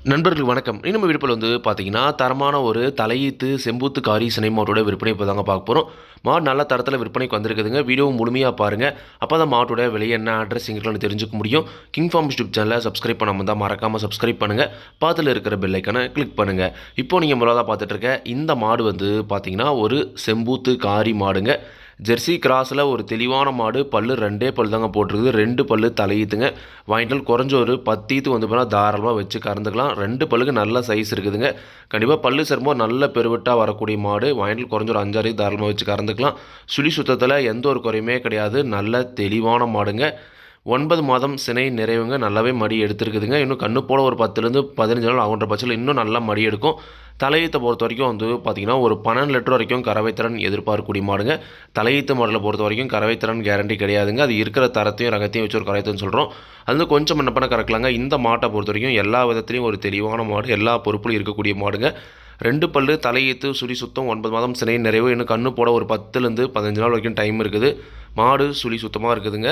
நண்பர்களுக்கு வணக்கம். நம்ம வீடியோல பார்த்தீங்கன்னா, தரமான ஒரு தலையீத்து செம்பூத்து காரி சினை மாட்டோட விற்பனை இப்போ தாங்க பார்க்க போறோம். மாடு நல்ல தரத்தில விற்பனைக்கு வந்திருக்குதுங்க. வீடியோவை முழுமையா பாருங்க. அப்பதான் மாட்டோட விலை என்ன, அட்ரஸ் எங்கன்னு தெரிஞ்சுக்க முடியும். கிங் ஃபார்ம்ஸ் யூடியூப் சேனலை சப்ஸ்கிரைப் பண்ணாம இருந்தா மறக்காம சப்ஸ்கிரைப் பண்ணுங்க. பக்கத்துல இருக்கிற பெல் ஐகானை கிளிக் பண்ணுங்க. இப்போ நீங்க முதல்ல பார்த்துட்டு இருக்க இந்த மாடு பார்த்தீங்கன்னா, ஒரு செம்பூத்து காரி மாடுங்க. ஜெர்சி கிராஸில் ஒரு தெளிவான மாடு. பல்லு 2 பல் தாங்க போட்டிருக்குது. 2 பல்லு தலையீத்துங்க. வாங்கிட்டால் குறைஞ்ச ஒரு 10 ஈத்து போனால் தாராளமாக வச்சு கறந்துக்கலாம். 2 பல்லுக்கு நல்ல சைஸ் இருக்குதுங்க. கண்டிப்பாக பல்லு சரும்போது நல்ல பெருவிட்டாக வரக்கூடிய மாடு. வாங்கிட்டால் குறைஞ்ச ஒரு 5 தாராளமாக வச்சு கறந்துக்கலாம். சுழி சுத்தத்தில் எந்த ஒரு குறையுமே கிடையாது. நல்ல தெளிவான மாடுங்க. 9 மாதம் சினை நிறைவுங்க. நல்லாவே மடி எடுத்துருக்குதுங்க. இன்னும் கண்ணு போல ஒரு 10லேருந்து 15 நாள் ஆகுன்ற பட்சத்தில் இன்னும் நல்லா மடி எடுக்கும். தலையீத்தை பொறுத்த வரைக்கும் பார்த்திங்கன்னா ஒரு 12 லிட்டர் வரைக்கும் கறவைத்திறன் எதிர்பார்க்கக்கூடிய மாடுங்க. தலையீத்து மாடலை பொறுத்த வரைக்கும் கறவைத்திறன் கேரண்டி கிடையாதுங்க. அது இருக்கிற தரத்தையும் ரகத்தையும் வச்சு ஒரு கறவைத்திறன் சொல்கிறோம். அது கொஞ்சம் என்ன பண்ண கறக்கலாங்க. இந்த மாட்டை பொறுத்த வரைக்கும் எல்லா விதத்துலையும் ஒரு தெளிவான மாடு. எல்லா பொறுப்புலையும் இருக்கக்கூடிய மாடுங்க. 2 பல்லு தலையீத்து சுழி சுத்தம் 9 மாதம் சினை நிறைவு. இன்னும் கண்ணு போட ஒரு 10லேருந்து 15 நாள் வரைக்கும் டைம் இருக்குது. மாடு சுழி சுத்தமாக இருக்குதுங்க.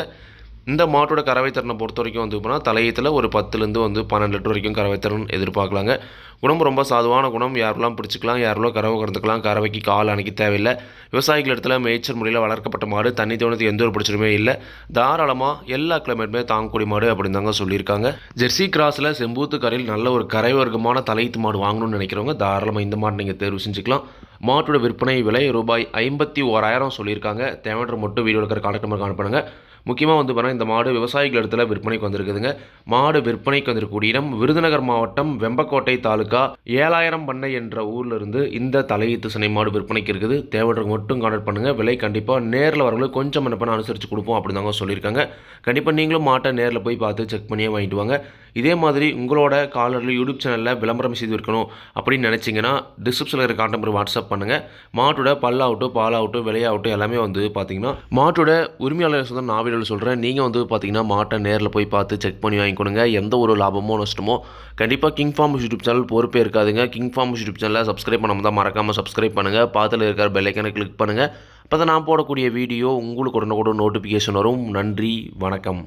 இந்த மாட்டோட கறவைத்திறனை பொறுத்த வரைக்கும் போனால் தலையீத்தில் ஒரு 10லேருந்து 12 லிட்டர் வரைக்கும் கறவைத்திறன் எதிர்பார்க்கலாங்க. குணம் ரொம்ப சாதுவான குணம். யாரெல்லாம் பிடிச்சிக்கலாம், யாரெல்லாம் கறவை கறந்துக்கலாம். கறவைக்கு கால் அணைக்க தேவையில்லை. விவசாயிகள் இடத்துல மேய்ச்சல் முறையில் வளர்க்கப்பட்ட மாடு. தண்ணி தோணத்துக்கு எந்த ஒரு பிரச்சனையுமே இல்லை. தாராளமாக எல்லா கிளைமேட்டுமே தாங்கக்கூடிய மாடு அப்படின்னு தாங்க சொல்லியிருக்காங்க. ஜெர்சி கிராஸில் செம்பூத்து கரையில் நல்ல ஒரு கரை வர்க்கமான தலையீத்து மாடு வாங்கணும்னு நினைக்கிறவங்க தாராளமாக இந்த மாடு நீங்கள் தேர்வு செஞ்சுக்கலாம். மாட்டோட விற்பனை விலை ரூபாய் 51,000 சொல்லியிருக்காங்க. தேவையான மட்டும் வீடியோ இருக்கிற கான்டாக்ட் நம்பருக்கு அனுப்புங்க. முக்கியமாக பார்த்தீங்கன்னா இந்த மாடு விவசாயிகள் இடத்துல விற்பனைக்கு வந்திருக்குதுங்க. மாடு விற்பனைக்கு வந்திருக்கக்கூடிய இடம் விருதுநகர் மாவட்டம் வெம்பக்கோட்டை தாலுக்கா 7000 பண்ணை என்ற ஊரில் இருந்து இந்த தலையீத்து சினை மாடு விற்பனைக்கு இருக்குது. தேவைப்படுறவங்க மட்டும் கான்டாக்ட் பண்ணுங்கள். விலை கண்டிப்பாக நேரில் வரவங்களுக்கு கொஞ்சம் என்ன பண்ண அனுசரித்து கொடுப்போம் அப்படின்னு தாங்க சொல்லியிருக்காங்க. கண்டிப்பாக நீங்களும் மாட்டை நேரில் போய் பார்த்து செக் பண்ணியே வாங்கிட்டு வாங்க. இதே மாதிரி உங்களோட காலரில் யூடியூப் சேனலில் விளம்பரம் செய்து இருக்கணும் அப்படின்னு நினச்சிங்கன்னா டிஸ்கிரிப்ஷனில் இருக்கிற கான்டாக்ட் நம்பர் வாட்ஸ்அப் பண்ணுங்கள். மாட்டோட பல்லாகட்டும் பாலாகட்டும் விலையாகட்டும் எல்லாமே பார்த்தீங்கன்னா மாட்டோட உரிமையாளர் சொந்த நாவிடல் சொல்கிறேன். நீங்கள் பார்த்தீங்கன்னா மாட்டை நேரில் போய் பார்த்து செக் பண்ணி வாங்கிக்கணுங்க. எந்த ஒரு லாபமோ நஷ்டமோ கண்டிப்பாக கிங் ஃபார்ம்ஸ் யூடியூப் சேனல் பொறுப்பே இருக்காதுங்க. கிங் ஃபார்ம்ஸ் யூடியூப் சேனலை சப்ஸ்கிரைப் பண்ணாமல் தான் மறக்காமல் சப்ஸ்கிரைப் பண்ணுங்கள். பக்கத்தில் இருக்கிற பெல் ஐகானை கிளிக் பண்ணுங்கள். அப்போ தான் நான் போடக்கூடிய வீடியோ உங்களுக்கு உடனுக்குடன் நோட்டிஃபிகேஷன் வரும். நன்றி, வணக்கம்.